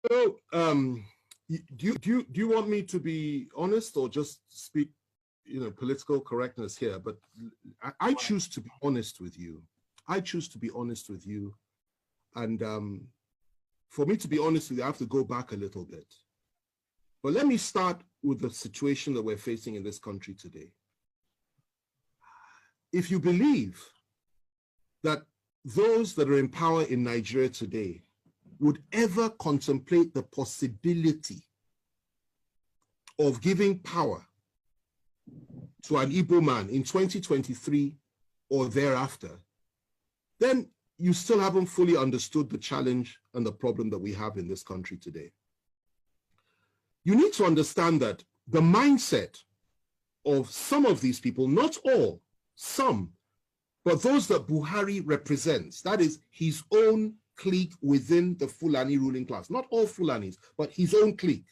So, do you want me to be honest or just speak, political correctness here? But I choose to be honest with you. I choose to be honest with you, and for me to be honest with you, I have to go back a little bit. But let me start with the situation that we're facing in this country today. If you believe that those that are in power in Nigeria today would ever contemplate the possibility of giving power to an Igbo man in 2023 or thereafter, then you still haven't fully understood the challenge and the problem that we have in this country today. You need to understand that the mindset of some of these people, not all, some, but those that Buhari represents, that is his own clique within the Fulani ruling class, not all Fulanis, but his own clique,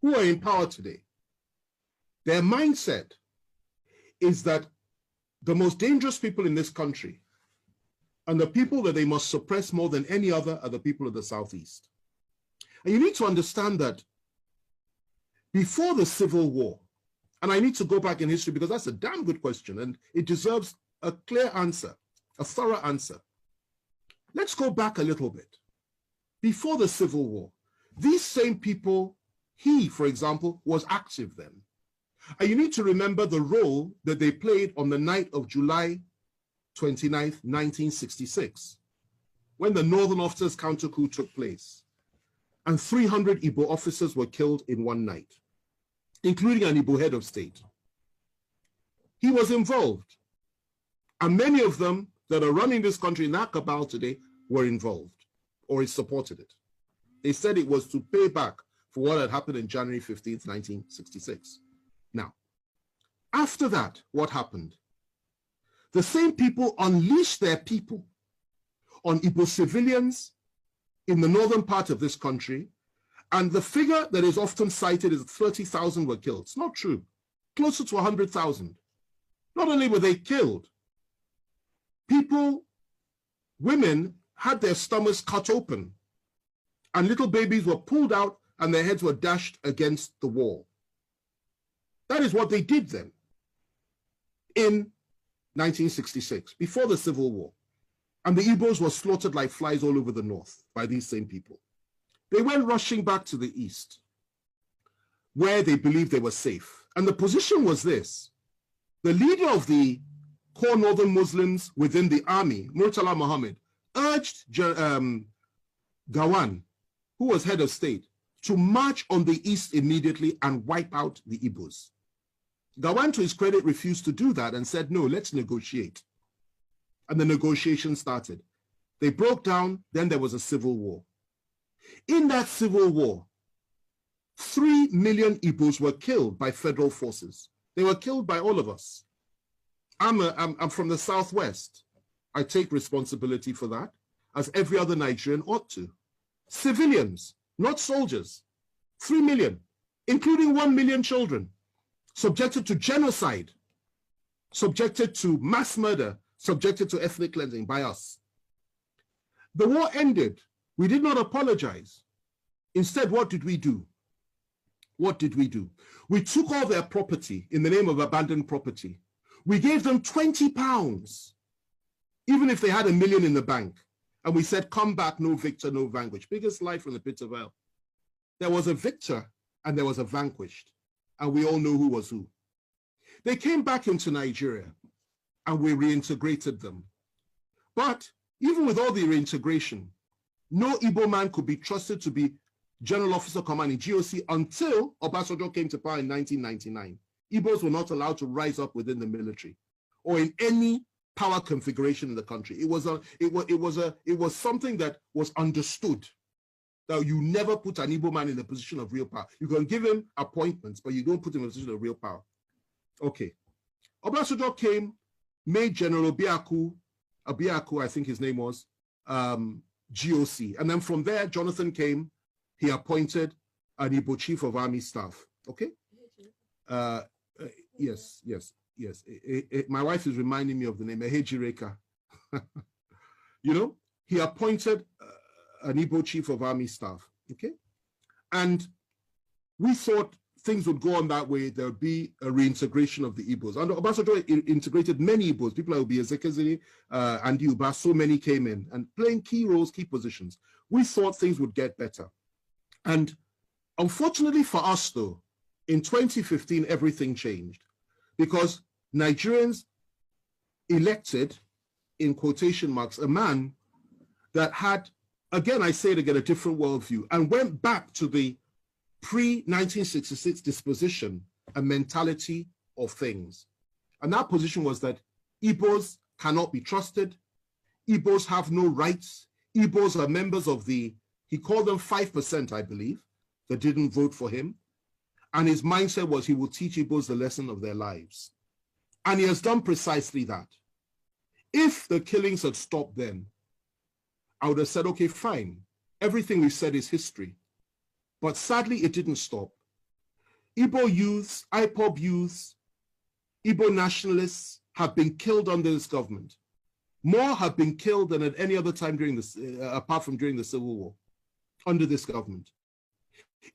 who are in power today. Their mindset is that the most dangerous people in this country and the people that they must suppress more than any other are the people of the Southeast. And you need to understand that before the Civil War, and I need to go back in history because that's a damn good question and it deserves a clear answer, a thorough answer. Let's go back a little bit. Before the Civil War, these same people, he, for example, was active then. And you need to remember the role that they played on the night of July 29th, 1966, when the Northern Officers Counter Coup took place. And 300 Igbo officers were killed in one night, including an Igbo head of state. He was involved. And many of them that are running this country in that cabal today were involved or supported it. They said it was to pay back for what had happened in January 15th, 1966. Now, after that, what happened? The same people unleashed their people on Igbo civilians in the northern part of this country, and the figure that is often cited is 30,000 were killed. It's not true. Closer to 100,000. Not only were they killed, people, women had their stomachs cut open, and little babies were pulled out and their heads were dashed against the wall. That is what they did then in 1966, before the Civil War. And the Igbos were slaughtered like flies all over the north by these same people. They went rushing back to the east, where they believed they were safe. And the position was this: the leader of the core northern Muslims within the army, Murtala Muhammad, urged Gawan, who was head of state, to march on the east immediately and wipe out the Igbos. Gawan, to his credit, refused to do that and said, no, let's negotiate. And the negotiation started. They broke down, then there was a civil war. In that civil war, 3 million Igbos were killed by federal forces. They were killed by all of us. I'm from the Southwest. I take responsibility for that, as every other Nigerian ought to. Civilians, not soldiers. 3 million, including 1 million children, subjected to genocide, subjected to mass murder, subjected to ethnic cleansing by us. The war ended. We did not apologize. Instead, what did we do? What did we do? We took all their property in the name of abandoned property. We gave them £20, even if they had $1 million in the bank. And we said, come back, no victor, no vanquished. Biggest lie from the pit of hell. There was a victor and there was a vanquished. And we all know who was who. They came back into Nigeria and we reintegrated them. But even with all the reintegration, no Igbo man could be trusted to be General Officer Commanding GOC until Obasanjo came to power in 1999. Igbos were not allowed to rise up within the military or in any power configuration in the country. It was something that was understood, that you never put an Igbo man in a position of real power. You can give him appointments, but you don't put him in a position of real power. Okay. Obasanjo came, made General Abiaku, I think his name was, GOC. And then from there, Jonathan came, he appointed an Igbo Chief of Army Staff. Okay? Yes. My wife is reminding me of the name, Ehejireka. You know, he appointed an Igbo Chief of Army Staff. Okay? And we thought things would go on that way. There would be a reintegration of the Igbos. And Obasanjo integrated many Igbos. People like Obi Ezekwesili, Andy Uba, so many came in and playing key roles, key positions. We thought things would get better. And unfortunately for us, though, in 2015, everything changed because Nigerians elected, in quotation marks, a man that had, again, I say it again, a different worldview and went back to the pre-1966 disposition and mentality of things. And that position was that Igbos cannot be trusted. Igbos have no rights. Igbos are members of the, he called them 5%, I believe, that didn't vote for him. And his mindset was he will teach Igbos the lesson of their lives. And he has done precisely that. If the killings had stopped then, I would have said, okay, fine. Everything we said is history. But sadly, it didn't stop. Igbo youths, IPOB youths, Igbo nationalists have been killed under this government. More have been killed than at any other time during this, apart from during the Civil War, under this government.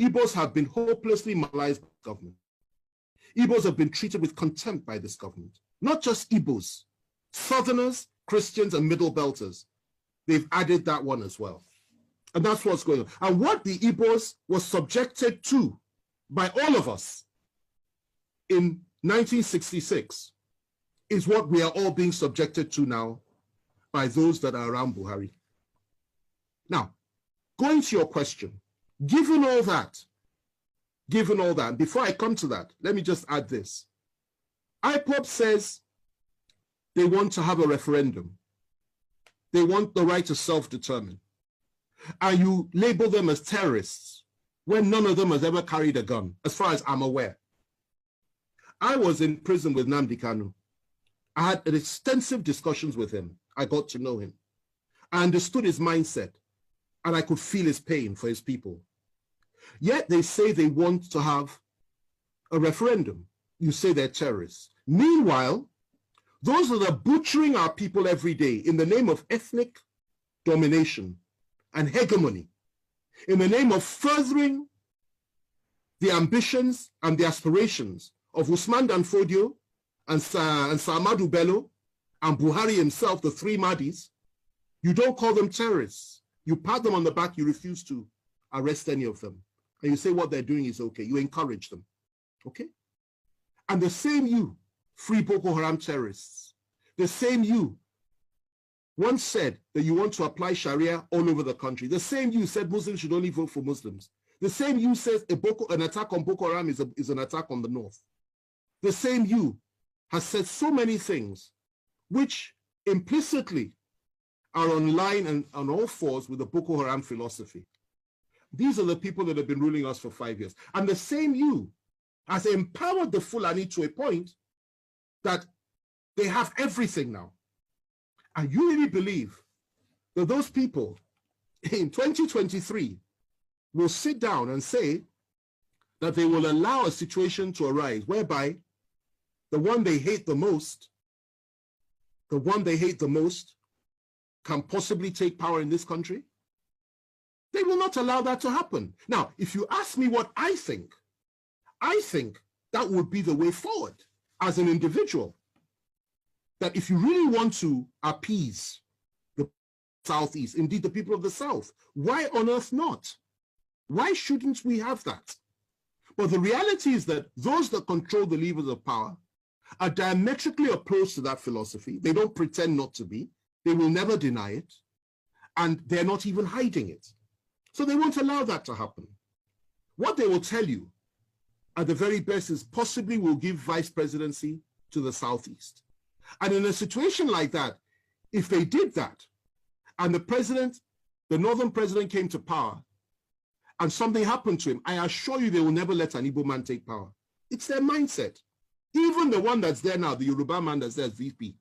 Igbos have been hopelessly marginalized by the government. Igbos have been treated with contempt by this government. Not just Igbos, Southerners, Christians, and Middle Belters. They've added that one as well. And that's what's going on. And what the Igbos was subjected to by all of us in 1966 is what we are all being subjected to now by those that are around Buhari. Now, going to your question, given all that, before I come to that, let me just add this. IPOB says they want to have a referendum. They want the right to self-determine. And you label them as terrorists when none of them has ever carried a gun, as far as I'm aware. I was in prison with Nnamdi Kanu. I had extensive discussions with him. I got to know him. I understood his mindset, and I could feel his pain for his people. Yet they say they want to have a referendum. You say they're terrorists. Meanwhile, those that are butchering our people every day in the name of ethnic domination and hegemony, in the name of furthering the ambitions and the aspirations of Usman Dan Fodio and Sa'amadu Bello and Buhari himself, the three Mahdis, you don't call them terrorists. You pat them on the back, you refuse to arrest any of them. And you say what they're doing is okay. You encourage them, okay? And the same you, free Boko Haram terrorists, the same you once said that you want to apply Sharia all over the country. The same you said Muslims should only vote for Muslims. The same you says an attack on Boko Haram is an attack on the North. The same you has said so many things which implicitly are on line and on all fours with the Boko Haram philosophy. These are the people that have been ruling us for 5 years. And the same you has empowered the Fulani to a point that they have everything now. And you really believe that those people in 2023 will sit down and say that they will allow a situation to arise whereby the one they hate the most can possibly take power in this country? They will not allow that to happen. Now, if you ask me what I think that would be the way forward as an individual. That if you really want to appease the Southeast, indeed the people of the South, why on earth not? Why shouldn't we have that? But the reality is that those that control the levers of power are diametrically opposed to that philosophy. They don't pretend not to be. They will never deny it. And they're not even hiding it. So they won't allow that to happen. What they will tell you at the very best is possibly will give vice presidency to the Southeast. And in a situation like that, if they did that, and the northern president came to power, and something happened to him, I assure you they will never let an Igbo man take power. It's their mindset. Even the one that's there now, the Yoruba man that's there as VP.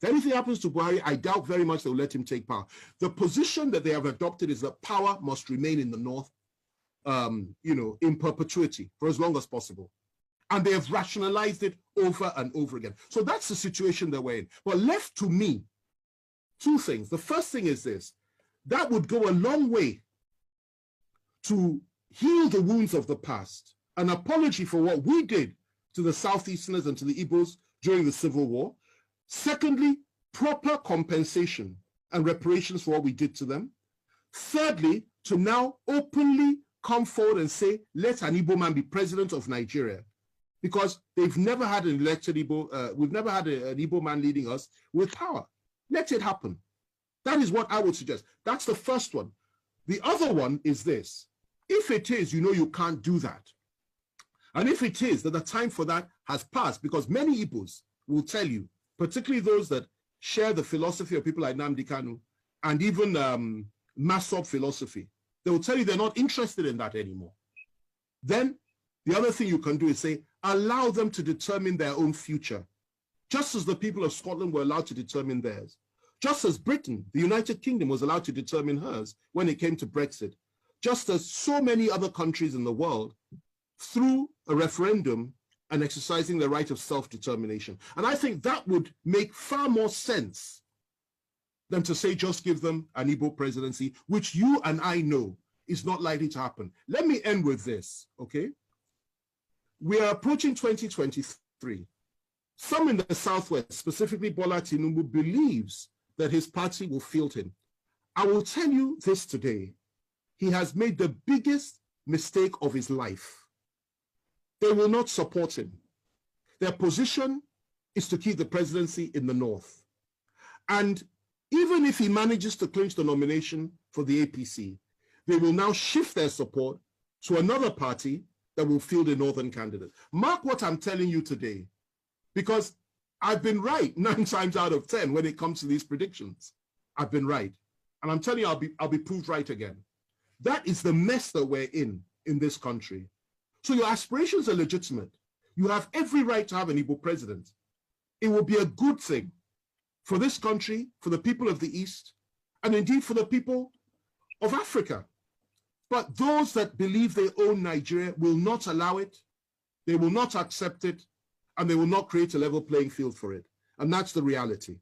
If anything happens to Buhari, I doubt very much they'll let him take power. The position that they have adopted is that power must remain in the north, in perpetuity for as long as possible. And they have rationalized it over and over again. So that's the situation that we're in. But left to me, two things. The first thing is this. That would go a long way to heal the wounds of the past, an apology for what we did to the Southeasterners and to the Igbos during the Civil War. Secondly, proper compensation and reparations for what we did to them. Thirdly, to now openly come forward and say, let an Igbo man be president of Nigeria, because they've never had an elected Igbo, we've never had an Igbo man leading us with power. Let it happen. That is what I would suggest. That's the first one. The other one is this. If it is, you know, you can't do that. And if it is that the time for that has passed, because many Igbos will tell you, particularly those that share the philosophy of people like Nnamdi Kanu and even Masop philosophy, they will tell you they're not interested in that anymore. Then the other thing you can do is say, allow them to determine their own future, just as the people of Scotland were allowed to determine theirs, just as Britain, the United Kingdom, was allowed to determine hers when it came to Brexit, just as so many other countries in the world, through a referendum and exercising the right of self-determination. And I think that would make far more sense than to say just give them an Igbo presidency, which you and I know is not likely to happen. Let me end with this, okay? We are approaching 2023. Some in the Southwest, specifically Bola Tinubu, believes that his party will field him. I will tell you this today. He has made the biggest mistake of his life. They will not support him. Their position is to keep the presidency in the North. And even if he manages to clinch the nomination for the APC, they will now shift their support to another party that will field a Northern candidate. Mark what I'm telling you today, because I've been right 9 times out of 10 when it comes to these predictions. I've been right. And I'm telling you, I'll be proved right again. That is the mess that we're in this country. So your aspirations are legitimate. You have every right to have an Igbo president. It will be a good thing for this country, for the people of the East, and indeed for the people of Africa. But those that believe they own Nigeria will not allow it, they will not accept it, and they will not create a level playing field for it. And that's the reality.